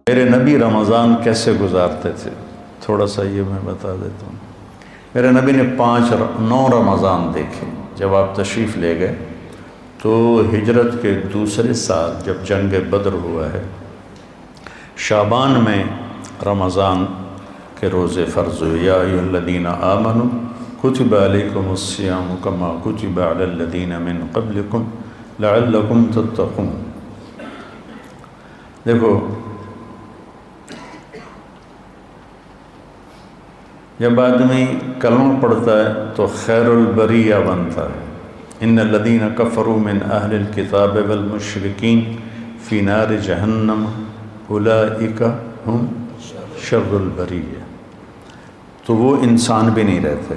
میرے نبی رمضان کیسے گزارتے تھے، تھوڑا سا یہ میں بتا دیتا ہوں۔ میرے نبی نے 9 رمضان دیکھے۔ جب آپ تشریف لے گئے تو ہجرت کے دوسرے سال جب جنگ بدر ہوا ہے، شعبان میں رمضان کے روزے فرض ہوئے۔ یا ایھا الذین آمنوا کتب علیکم الصیام کما کتب علی الذین من قبلکم لعلکم تتقون۔ دیکھو، جب آدمی کلمہ پڑھتا ہے تو خیر البریہ بنتا ہے۔ ان الذین کفروا من اہل الکتاب والمشرکین فی نار جہنم اولئک ہم شر البریہ، تو وہ انسان بھی نہیں رہتے۔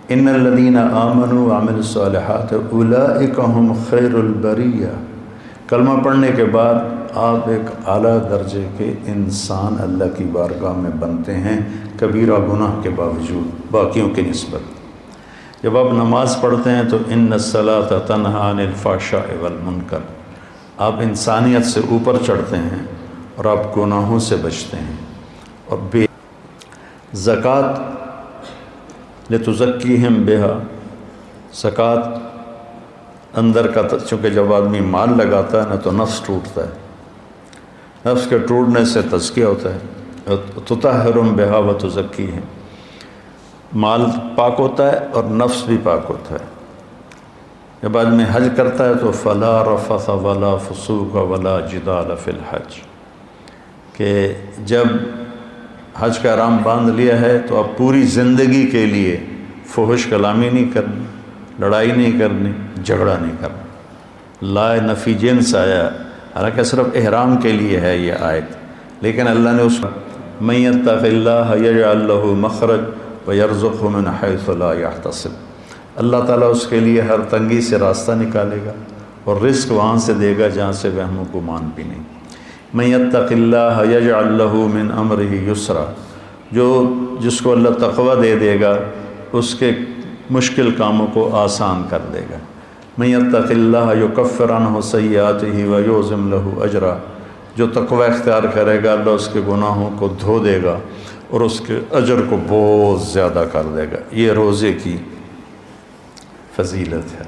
ان الذین آمنوا وعملوا الصالحات اولئک ہم خیر البریہ، کلمہ پڑھنے کے بعد آپ ایک اعلیٰ درجے کے انسان اللہ کی بارگاہ میں بنتے ہیں، کبیرہ گناہ کے باوجود باقیوں کی نسبت۔ جب آپ نماز پڑھتے ہیں تو ان الصلاۃ تنہی عن الفحشاء والمنکر، آپ انسانیت سے اوپر چڑھتے ہیں اور آپ گناہوں سے بچتے ہیں۔ اور زکوٰۃ لتزکیہم بہا، زکوٰۃ اندر کا، چونکہ جب آدمی مال لگاتا ہے نا تو نفس ٹوٹتا ہے، نفس کے ٹوٹنے سے تزکیہ ہوتا ہے۔ تطہرہم بہا وتزکیہم، مال پاک ہوتا ہے اور نفس بھی پاک ہوتا ہے۔ جب آدمی حج کرتا ہے تو فلا رفث ولا فسوق ولا جدال فی الحج، کہ جب حج کا احرام باندھ لیا ہے تو اب پوری زندگی کے لیے فحش کلامی نہیں کرنی، لڑائی نہیں کرنی، جھگڑا نہیں کرنا۔ لا نفی جنس آیا، حالانکہ صرف احرام کے لیے ہے یہ آیت، لیکن اللہ نے اس من یتق اللہ یجعل لہ مخرج ویرزقہ من حیث لا یحتسب، اللہ تعالیٰ اس کے لیے ہر تنگی سے راستہ نکالے گا اور رزق وہاں سے دے گا جہاں سے وہم و گمان بھی نہیں۔ من یتق اللہ یجعل لہ من امرہ یسرا، جس کو اللہ تقوی دے گا اس کے مشکل کاموں کو آسان کر دے گا۔ من یتق اللہ یکفر عنہ سیئاتہ ویعظم لہ اجرا، جو تقوی اختیار کرے گا اللہ اس کے گناہوں کو دھو دے گا اور اس کے اجر کو بہت زیادہ کر دے گا۔ یہ روزے کی فضیلت ہے۔